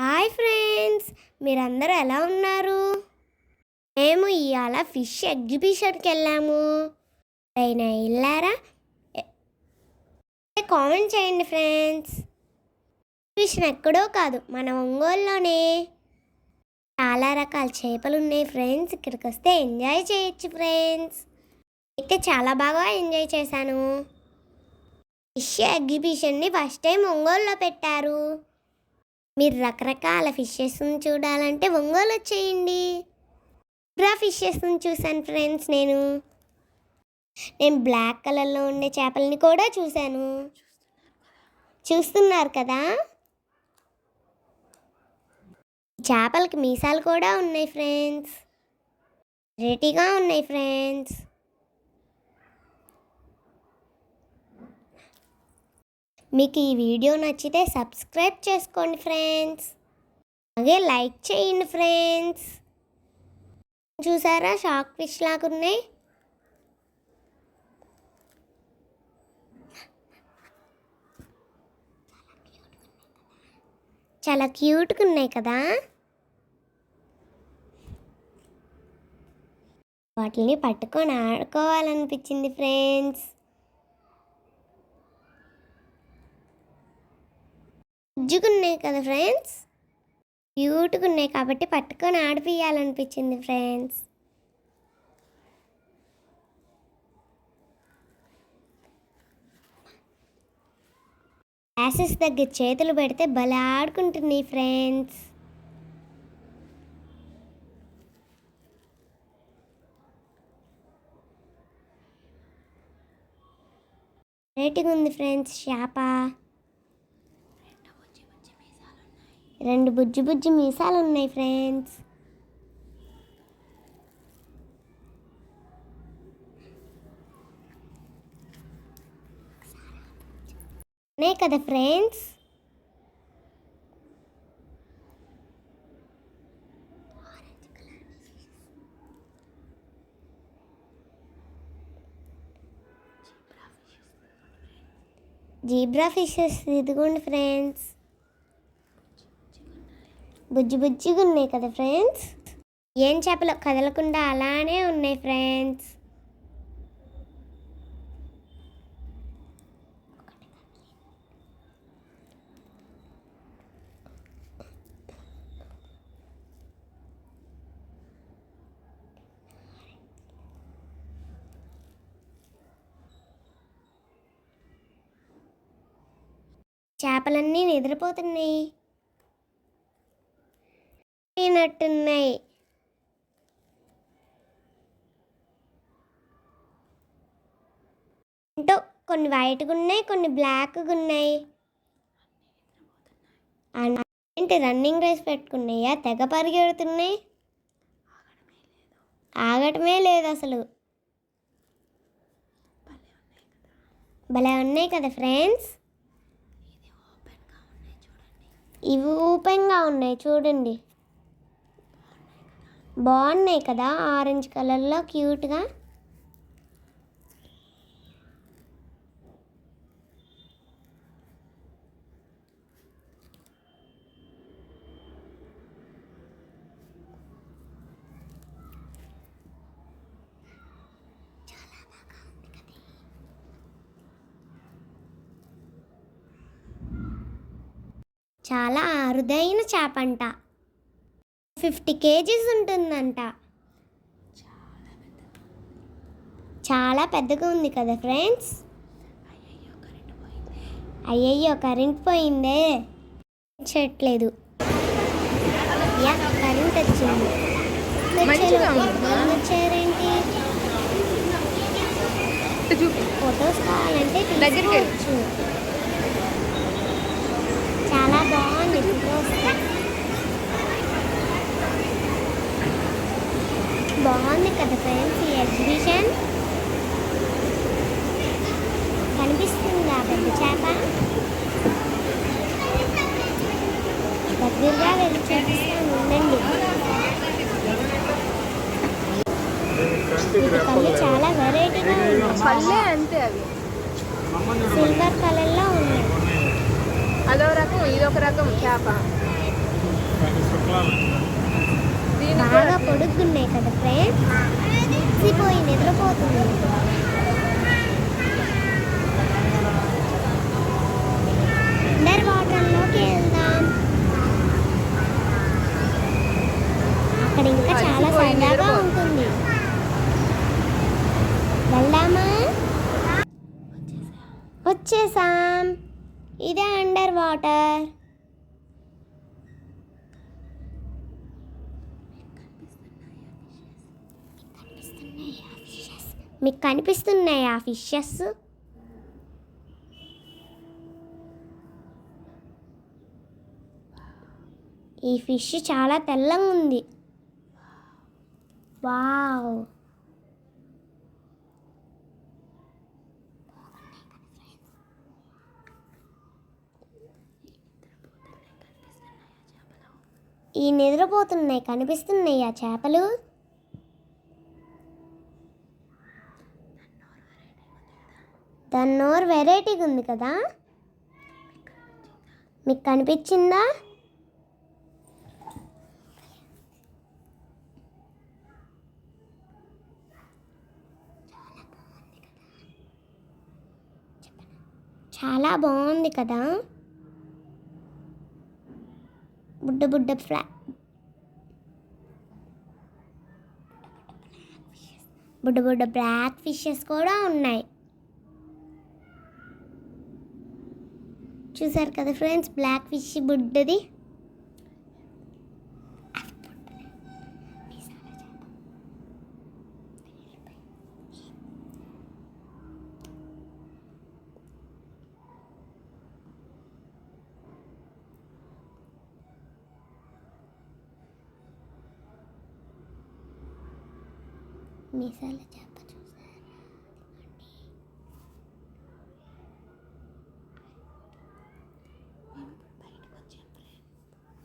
Hi friends, మీరందరూ ఎలా ఉన్నారు? మేము ఇవాళ ఫిష్ ఎగ్జిబిషన్కి వెళ్ళాము. అయినా వెళ్ళారా? కామెంట్ చేయండి ఫ్రెండ్స్. ఎగ్జిబిషన్ ఎక్కడో కాదు, మన ఒంగోలులోనే. చాలా రకాల చేపలు ఉన్నాయి ఫ్రెండ్స్. ఇక్కడికి వస్తే ఎంజాయ్ చేయొచ్చు ఫ్రెండ్స్. అయితే చాలా బాగా ఎంజాయ్ చేశాను. ఫిష్ ఎగ్జిబిషన్ని ఫస్ట్ టైం ఒంగోలులో పెట్టారు. మీరు రకరకాల ఫిషెస్ని చూడాలంటే ఒంగోలు వచ్చేయండి. ఫిషెస్ని చూశాను ఫ్రెండ్స్. నేను బ్లాక్ కలర్లో ఉండే చేపలని కూడా చూశాను. చూస్తున్నారు కదా, చేపలకి మీసాలు కూడా ఉన్నాయి ఫ్రెండ్స్. రెడీగా ఉన్నాయి ఫ్రెండ్స్. మీకు ఈ వీడియో నచ్చితే సబ్స్క్రైబ్ చేసుకోండి ఫ్రెండ్స్. అలాగే లైక్ చేయండి ఫ్రెండ్స్. చూసారా, షార్క్ ఫిష్ లాగా ఉన్నాయి. చాలా క్యూట్గా ఉన్నాయి కదా. వాటిని పట్టుకొని ఆడుకోవాలనిపించింది ఫ్రెండ్స్. ఉన్నాయి కదా ఫ్రెండ్స్, క్యూట్గా ఉన్నాయి కాబట్టి పట్టుకొని ఆడిపియాలనిపించింది ఫ్రెండ్స్. గ్లాసెస్ దగ్గర చేతులు పెడితే భలే ఆడుకుంటున్నాయి ఫ్రెండ్స్. రేటుగా ఉంది ఫ్రెండ్స్ చేప. రెండు బుజ్జి బుజ్జి మీసాలు ఉన్నాయి ఫ్రెండ్స్. ఉన్నాయి కదా ఫ్రెండ్స్. జీబ్రా ఫిషెస్ ఇదిగోండి ఫ్రెండ్స్. బుజ్జి బుజ్జిగా ఉన్నాయి కదా ఫ్రెండ్స్. ఏం చేపలు కదలకుండా అలానే ఉన్నాయి ఫ్రెండ్స్. చేపలన్నీ నిద్రపోతున్నాయి నట్టున్నాయి. అంటే కొన్ని వైట్గా ఉన్నాయి, కొన్ని బ్లాక్గా ఉన్నాయి. ఏంటి రన్నింగ్ రేస్ పెట్టుకున్నాయా? తెగ పరిగెడుతున్నాయి, ఆగటమే లేదు అసలు. భలే ఉన్నాయి కదా ఫ్రెండ్స్. ఇవి ఓపెన్గా ఉన్నాయి చూడండి. బాగున్నాయి కదా, ఆరెంజ్ కలర్లో క్యూట్గా. చాలా అరుదైన చేప అంట. 50 kgs ఉంటుందంట. చాలా పెద్దగా ఉంది కదా ఫ్రెండ్స్. అయ్యయ్యో కరెంట్ పోయిందే. చేయట్లేదు. యా కరెంట్ వచ్చింది. వచ్చారేంటి? ఫొటోస్ కావాలంటే తీసుకోవచ్చు. చాలా బాగుంది ఫొటోస్. బాగుంది కదా ఫ్రెండ్స్ ఈ ఎగ్జిబిషన్. కనిపిస్తుందా పెద్ద చేప? దగ్గరగా వెళ్ళి చూపిస్తాను, ఉండండి. కళ్ళు చాలా వెరైటీగా ఉన్నాయి. సిల్వర్ కలర్లో ఉన్నాయి. అదో రకం ఇదొక రకం చేప. బాగా పొడుగున్నాయి కదా ఫ్రెండ్స్, పోయి నిద్రపోతుంది. అండర్ వాటర్లోకి వెళ్దాం. అక్కడ ఇంకా చాలా సరదాగా ఉంటుంది. వెళ్దామా? వచ్చేసాం. ఇదే అండర్ వాటర్. మీకు కనిపిస్తున్నాయా ఫిషెస్? ఈ ఫిష్ చాలా తెల్లగా ఉంది. వావ్, ఈ నిద్రపోతున్నాయి కనిపిస్తున్నాయి ఆ చేపలు. దాని నోరు వెరైటీగా ఉంది కదా, మీకు కనిపించిందా? చాలా బాగుంది కదా. బుడ్డ బుడ్డ బ్లాక్ ఫిషెస్ కూడా ఉన్నాయి. చూసారు కదా ఫ్రెండ్స్, బ్లాక్ ఫిష్ బుడ్డది. మీసాల చేప చూసారా?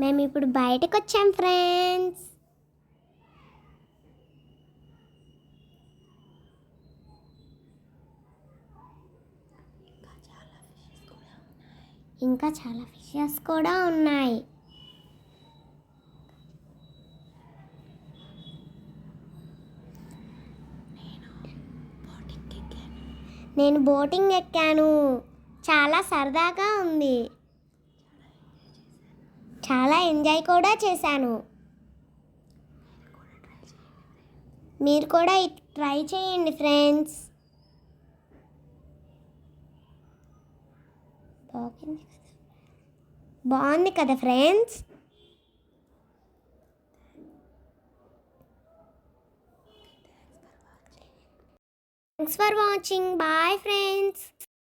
మేము ఇప్పుడు బయటకు వచ్చాం ఫ్రెండ్స్. ఇంకా చాలా ఫిషెస్ కూడా ఉన్నాయి. నేను బోటింగ్ ఎక్కాను. చాలా సరదాగా ఉంది. చాలా ఎంజాయ్ కూడా చేశాను. మీరు కూడా ట్రై చేయండి ఫ్రెండ్స్. బాగుంది కదా friends. Thanks for watching. Bye friends.